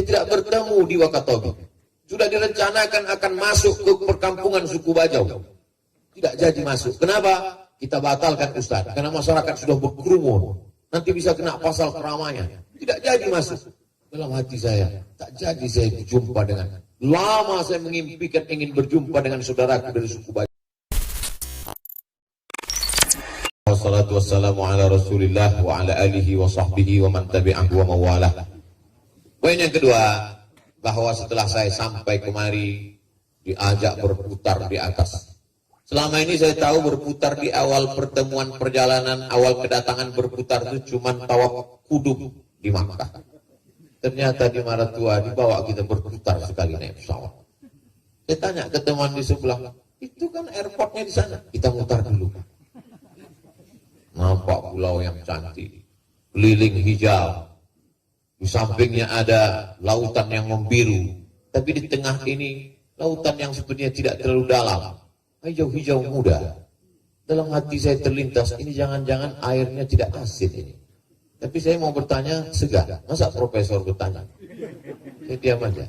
Saya tidak bertemu di Wakatobi. Sudah direncanakan akan masuk ke perkampungan suku Bajau. Tidak jadi masuk. Kenapa? Kita batalkan Ustaz. Karena masyarakat sudah berkerumun. Nanti bisa kena pasal keramaian. Tidak jadi masuk. Dalam hati saya, tak jadi saya berjumpa dengan. Lama saya mengimpikan ingin berjumpa dengan saudaraku dari suku Bajau. Wassalatu wassalamu ala Rasulillah wa ala alihi wa sahbihi wa man tabi'ahu wa mawalah. Poin yang kedua, bahwa setelah saya sampai kemari diajak berputar di atas. Selama ini saya tahu berputar di awal pertemuan perjalanan, awal kedatangan berputar itu cuma tawaf kudum di Makkah. Ternyata di Maratua dibawa kita berputar sekali naik pesawat. Saya tanya ke teman di sebelah, itu kan airportnya di sana. Kita mutar dulu. Nampak pulau yang cantik, keliling hijau. Di sampingnya ada lautan yang membiru, tapi di tengah ini lautan yang sebenarnya tidak terlalu dalam, hijau-hijau muda. Dalam hati saya terlintas, ini jangan-jangan airnya tidak asin ini. Tapi saya mau bertanya, segan. Masa profesor bertanya? Saya diam aja.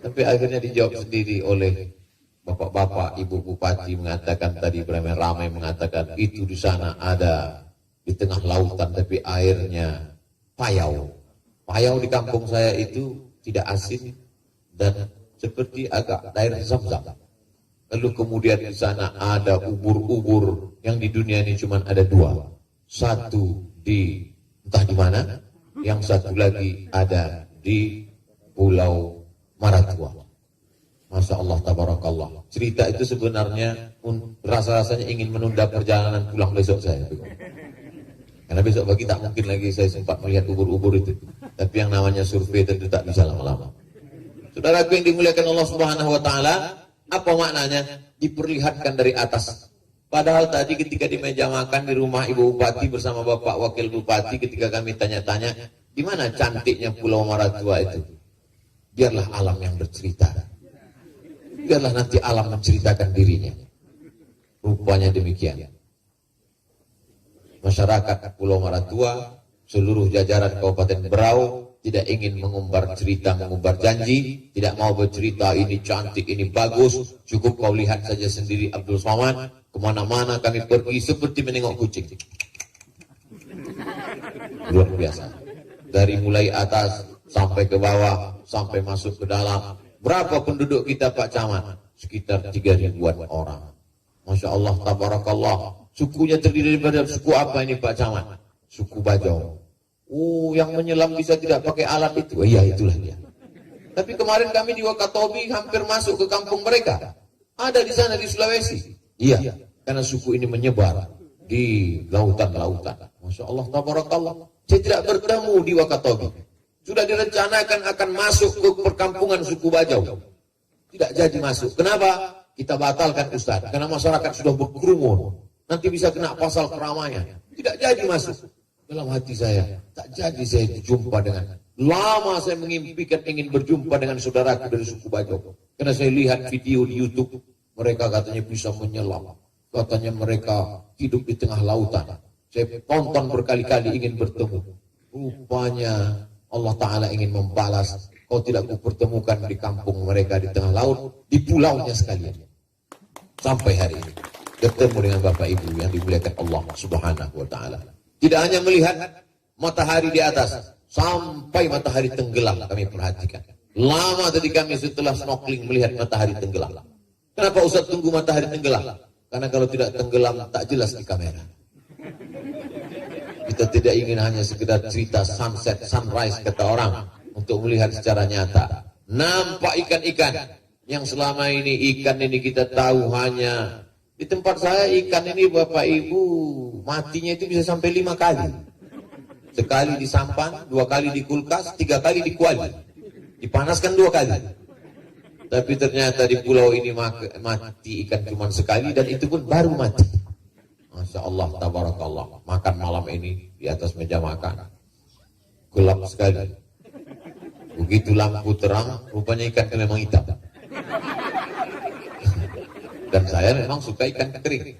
Tapi akhirnya dijawab sendiri oleh bapak-bapak, ibu bupati mengatakan tadi beramai-ramai mengatakan itu di sana ada di tengah lautan tapi airnya payau. Payau di kampung saya itu tidak asin dan seperti agak daerah Zam-Zam. Lalu kemudian di sana ada ubur-ubur yang di dunia ini cuma ada dua. Satu di entah di mana, yang satu lagi ada di Pulau Maratua. Masya Allah, tabarakallah. Cerita itu sebenarnya rasa-rasanya ingin menunda perjalanan pulang besok saya. Karena besok pagi tak mungkin lagi saya sempat melihat ubur-ubur itu. Tapi yang namanya survei tentu tak bisa lama-lama. Saudaraku yang dimuliakan Allah Subhanahu wa taala, apa maknanya? Diperlihatkan dari atas. Padahal tadi ketika di meja makan di rumah Ibu Bupati bersama Bapak Wakil Bupati, ketika kami tanya-tanya, di mana cantiknya Pulau Maratua itu? Biarlah alam yang bercerita. Biarlah nanti alam menceritakan dirinya. Rupanya demikian. Masyarakat Pulau Maratua, seluruh jajaran Kabupaten Berau tidak ingin mengumbar cerita, mengumbar janji, tidak mau bercerita ini cantik, ini bagus. Cukup kau lihat saja sendiri Abdul Somad, kemana-mana kami pergi seperti menengok kucing. Luar biasa. Dari mulai atas sampai ke bawah, sampai masuk ke dalam. Berapa penduduk kita Pak Camat? Sekitar 3.000-an orang. Masya Allah, tabarakallah. Sukunya terdiri daripada suku apa ini Pak Camat? Suku Bajau. Oh, yang menyelam bisa tidak pakai alat itu? Iya, itulah dia. Tapi kemarin kami di Wakatobi hampir masuk ke kampung mereka. Ada di sana di Sulawesi. Iya, karena suku ini menyebar di lautan-lautan. Masya Allah, tabarakallah. Saya tidak bertemu di Wakatobi. Sudah direncanakan akan masuk ke perkampungan suku Bajau. Tidak jadi masuk. Kenapa? Kita batalkan Ustaz. Karena masyarakat sudah berkerumun. Nanti bisa kena pasal keramaian. Tidak jadi masuk. Dalam hati saya, tak jadi saya berjumpa dengan. Lama saya mengimpikan ingin berjumpa dengan saudaraku dari suku Bajau. Karena saya lihat video di YouTube. Mereka katanya bisa menyelam. Katanya mereka hidup di tengah lautan. Saya tonton berkali-kali ingin bertemu. Rupanya Allah Ta'ala ingin membalas. Kau tidak kupertemukan di kampung mereka di tengah laut. Di pulaunya sekalian. Sampai hari ini. Ketemu dengan Bapak Ibu yang dimuliakan Allah Subhanahu wa taala. Tidak hanya melihat matahari di atas, sampai matahari tenggelam kami perhatikan. Lama tadi kami setelah snorkeling melihat matahari tenggelam. Kenapa Ustaz tunggu matahari tenggelam? Karena kalau tidak tenggelam tak jelas di kamera. Kita tidak ingin hanya sekedar cerita sunset, sunrise kata orang, untuk melihat secara nyata. Nampak ikan-ikan yang selama ini ikan ini kita tahu hanya di tempat saya ikan ini Bapak Ibu matinya itu bisa sampai 5 kali. Sekali di sampan, 2 kali di kulkas, 3 kali di kuali. Dipanaskan 2 kali. Tapi ternyata di pulau ini mati ikan cuma sekali dan itu pun baru mati. Masya Allah, tabarakallah. Makan malam ini di atas meja makan. Gelap sekali. Begitu lampu terang, rupanya ikan itu memang hitam. Dan saya memang suka ikan kering.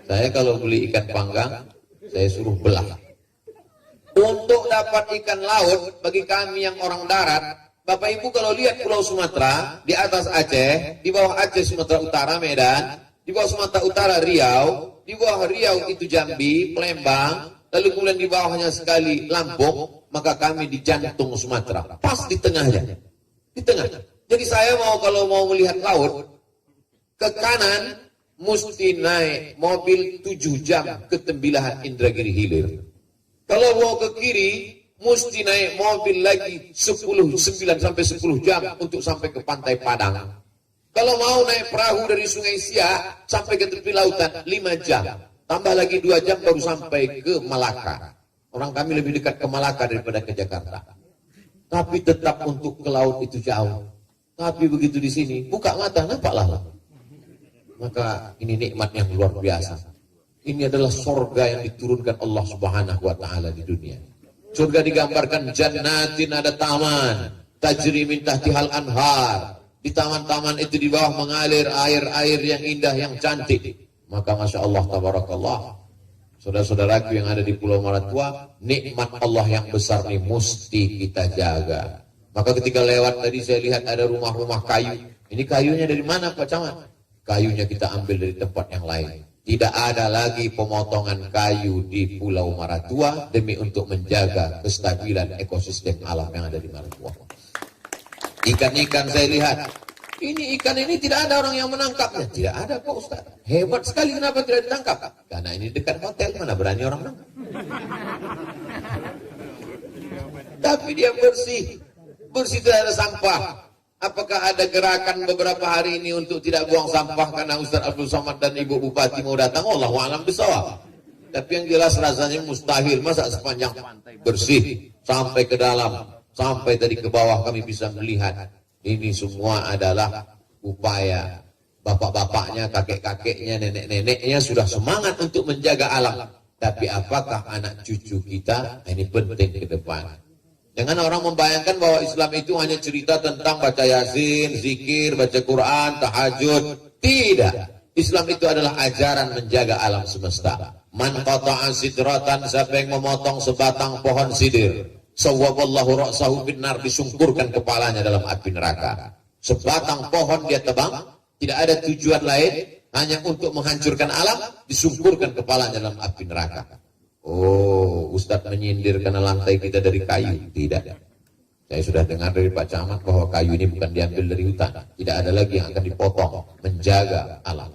Saya kalau beli ikan panggang, saya suruh belah. Untuk dapat ikan laut, bagi kami yang orang darat, Bapak Ibu kalau lihat Pulau Sumatera, di atas Aceh, di bawah Aceh Sumatera Utara Medan, di bawah Sumatera Utara Riau, di bawah Riau itu Jambi, Palembang, lalu kemudian di bawahnya sekali Lampung, maka kami di jantung Sumatera, pas di tengahnya. Di tengah. Jadi saya kalau mau melihat laut, ke kanan mesti naik mobil 7 jam ke Tembilahan Indragiri Hilir. Kalau mau ke kiri, mesti naik mobil lagi 9 sampai 10 jam untuk sampai ke Pantai Padang. Kalau mau naik perahu dari Sungai Siak sampai ke tepi lautan 5 jam. Tambah lagi 2 jam baru sampai ke Malaka. Orang kami lebih dekat ke Malaka daripada ke Jakarta. Tapi tetap untuk ke laut itu jauh. Tapi begitu di sini, buka mata, nampaklah laut. Maka ini nikmat yang luar biasa. Ini adalah sorga yang diturunkan Allah Subhanahu wa Ta'ala di dunia. Surga digambarkan jannatin, ada taman, tajri min tahtihal anhar. Di taman-taman itu di bawah mengalir air-air yang indah, yang cantik. Maka Masya Allah, tabarakallah. Saudara-saudaraku yang ada di Pulau Maratua, nikmat Allah yang besar ini mesti kita jaga. Maka ketika lewat tadi saya lihat ada rumah-rumah kayu. Ini kayunya dari mana Pak Camat? Kayunya kita ambil dari tempat yang lain. Tidak ada lagi pemotongan kayu di Pulau Maratua demi untuk menjaga kestabilan ekosistem alam yang ada di Maratua. Ikan-ikan saya lihat, ini ikan ini tidak ada orang yang menangkapnya. Tidak ada Pak Ustaz. Hebat sekali, kenapa tidak ditangkap? Karena ini dekat hotel, mana berani orang menangkap. Tapi dia bersih. Bersih, tidak ada sampah. Apakah ada gerakan beberapa hari ini untuk tidak buang sampah karena Ustaz Abdul Somad dan Ibu Bupati mau datang? Allahu a'lam bishawab. Tapi yang jelas rasanya mustahil. Masa sepanjang pantai bersih sampai ke dalam, sampai tadi ke bawah kami bisa melihat. Ini semua adalah upaya bapak-bapaknya, kakek-kakeknya, nenek-neneknya sudah semangat untuk menjaga alam. Tapi apakah anak cucu kita? Ini penting ke depan. Jangan orang membayangkan bahwa Islam itu hanya cerita tentang baca Yasin, zikir, baca Quran, tahajud. Tidak. Islam itu adalah ajaran menjaga alam semesta. Man qata'a sidratan, siapa yang memotong sebatang pohon sidir, sawwaballahu ra'sahu binnar, disungkurkan kepalanya dalam api neraka. Sebatang pohon dia tebang, tidak ada tujuan lain, hanya untuk menghancurkan alam, disungkurkan kepalanya dalam api neraka. Oh, Ustadz menyindir karena lantai kita dari kayu. Tidak. Saya sudah dengar dari Pak Camat bahwa kayu ini bukan diambil dari hutan. Tidak ada lagi yang akan dipotong. Menjaga alam.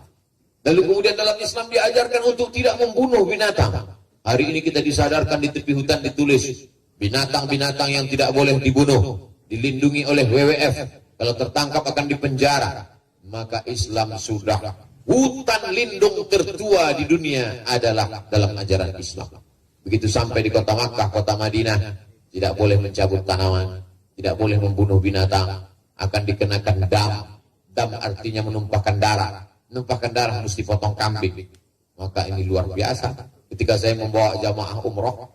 Lalu kemudian dalam Islam diajarkan untuk tidak membunuh binatang. Hari ini kita disadarkan di tepi hutan ditulis binatang-binatang yang tidak boleh dibunuh, dilindungi oleh WWF. Kalau tertangkap akan dipenjara. Maka Islam sudah, hutan lindung tertua di dunia adalah dalam ajaran Islam. Begitu sampai di kota Makkah, kota Madinah, tidak boleh mencabut tanaman, tidak boleh membunuh binatang, akan dikenakan dam. Dam artinya menumpahkan darah. Menumpahkan darah mesti potong kambing. Maka ini luar biasa. Ketika saya membawa jamaah umroh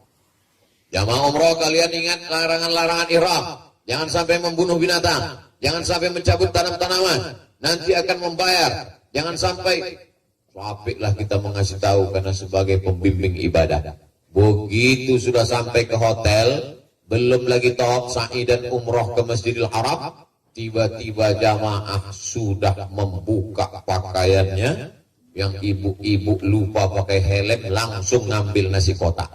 kalian ingat larangan-larangan ihram. Jangan sampai membunuh binatang, jangan sampai mencabut tanaman, nanti akan membayar. Jangan sampai, apiklah kita mengasih tahu karena sebagai pembimbing ibadah. Begitu sudah sampai ke hotel, belum lagi tawaf sa'i dan umroh ke Masjidil Haram, tiba-tiba jamaah sudah membuka pakaiannya. Yang ibu-ibu lupa pakai helm, langsung ngambil nasi kotak.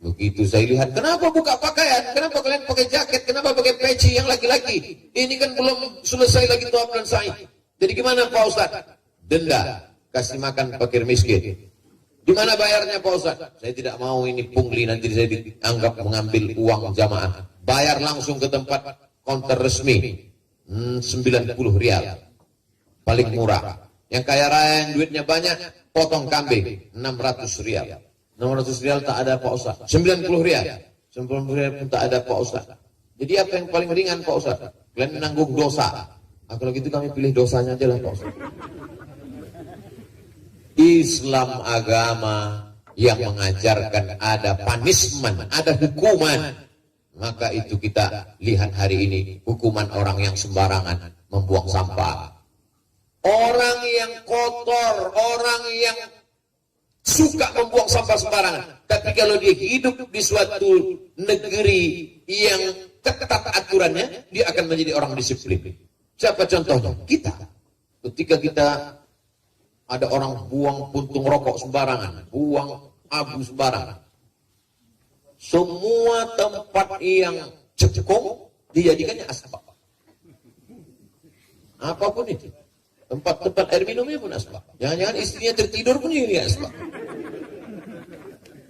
Begitu saya lihat, kenapa buka pakaian? Kenapa kalian pakai jaket? Kenapa pakai peci yang laki-laki? Ini kan belum selesai lagi tawaf dan sa'i. Jadi gimana Pak Ustaz? Denda, kasih makan fakir miskin. Di mana bayarnya Pak Ustaz? Saya tidak mau ini pungli, nanti saya dianggap mengambil uang jamaah. Bayar langsung ke tempat konter resmi, 90 rial. Paling murah. Yang kaya raya yang duitnya banyak, potong kambing, 600 rial. 600 rial tak ada Pak Ustaz. 90 rial. 90 rial pun tak ada Pak Ustaz. Jadi apa yang paling ringan Pak Ustaz? Kalian menanggung dosa. Nah, kalau gitu kami pilih dosanya aja lah Pak Ustaz. Islam agama yang mengajarkan ada punishment, ada hukuman. Maka itu kita lihat hari ini, hukuman orang yang sembarangan membuang sampah. Orang yang kotor, orang yang suka membuang sampah sembarangan. Tapi kalau dia hidup di suatu negeri yang ketat aturannya, dia akan menjadi orang disiplin. Siapa contohnya? Kita. Ketika kita ada orang buang puntung rokok sembarangan, buang abu sembarangan, semua tempat yang cekung dijadikannya aspal. Apapun itu. Tempat-tempat air minumnya pun aspal. Jangan-jangan istrinya tertidur pun ini aspal.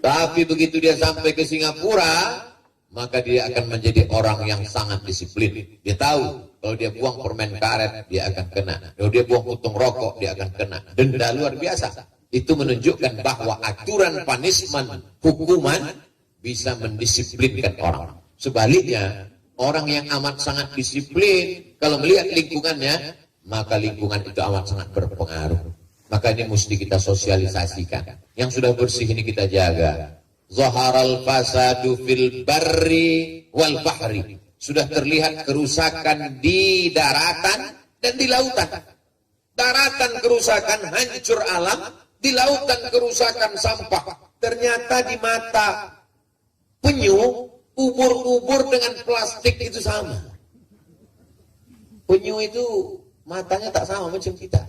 Tapi begitu dia sampai ke Singapura, maka dia akan menjadi orang yang sangat disiplin. Dia tahu kalau dia buang permen karet, dia akan kena. Kalau dia buang puntung rokok, dia akan kena. Denda luar biasa. Itu menunjukkan bahwa aturan punishment, hukuman, bisa mendisiplinkan orang. Sebaliknya, orang yang amat sangat disiplin, kalau melihat lingkungannya, maka lingkungan itu amat sangat berpengaruh. Maka ini mesti kita sosialisasikan. Yang sudah bersih ini kita jaga. Zaharal fasadu fil barri wal bahri. Sudah terlihat kerusakan di daratan dan di lautan. Daratan kerusakan hancur alam, di lautan kerusakan sampah. Ternyata di mata penyu, ubur-ubur dengan plastik itu sama. Penyu itu matanya tak sama macam kita.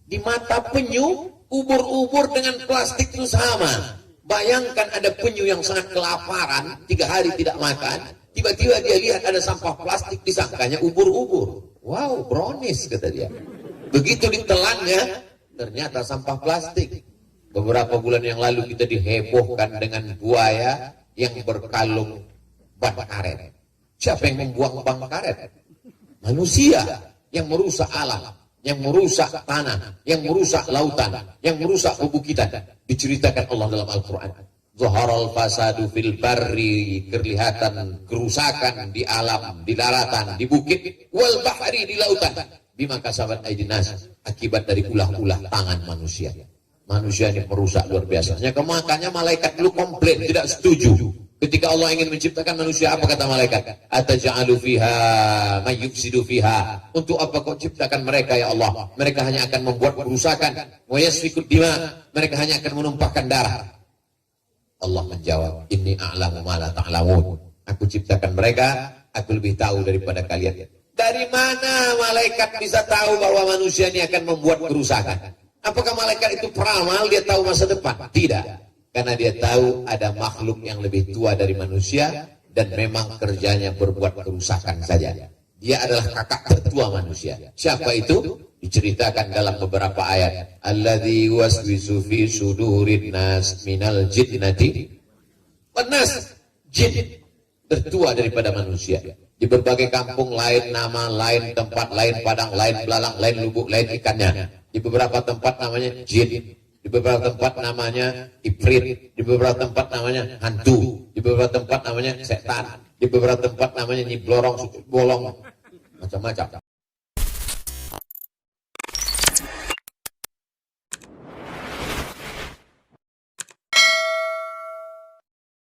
Di mata penyu, ubur-ubur dengan plastik itu sama. Bayangkan ada penyu yang sangat kelaparan, 3 hari tidak makan, tiba-tiba dia lihat ada sampah plastik, disangkanya ubur-ubur. Wow, brownies kata dia. Begitu ditelannya, ternyata sampah plastik. Beberapa bulan yang lalu kita dihebohkan dengan buaya yang berkalung ban karet. Siapa yang membuang ban karet? Manusia yang merusak alam, yang merusak tanah, yang merusak lautan, yang merusak pebukitan. Diceritakan Allah dalam Al-Quran. Zaharal fasadu fil barri, kelihatan kerusakan di alam, di daratan, di bukit, wal bahri, di lautan. Bima kasabat aydin nas, akibat dari ulah-ulah tangan manusia. Manusia ini merusak luar biasa. Makanya malaikat dulu komplain, tidak setuju. Ketika Allah ingin menciptakan manusia, apa kata malaikat? Ataj'alu fiha may yufsidu fiha. Untuk apa kau ciptakan mereka ya Allah? Mereka hanya akan membuat kerusakan. Wa yasfikud dima. Mereka hanya akan menumpahkan darah. Allah menjawab, Inni a'lamu ma la ta'lamun. Aku ciptakan mereka, aku lebih tahu daripada kalian. Dari mana malaikat bisa tahu bahwa manusia ini akan membuat kerusakan? Apakah malaikat itu peramal, dia tahu masa depan? Tidak. Karena dia tahu ada makhluk yang lebih tua dari manusia dan memang kerjanya berbuat kerusakan saja. Dia adalah kakak tertua manusia. Siapa itu? Diceritakan dalam beberapa ayat. Alladzi waswisu fi sudurin nas minal jinnati wan nas. Jin tertua daripada manusia. Di berbagai kampung lain nama, lain tempat, lain padang, lain belalang, lain lubuk, lain ikannya. Di beberapa tempat namanya jin. Di beberapa tempat namanya ifrit. Di beberapa tempat namanya hantu. Di beberapa tempat namanya setan. Di beberapa tempat namanya nyi blorong, bolong. Macam-macam.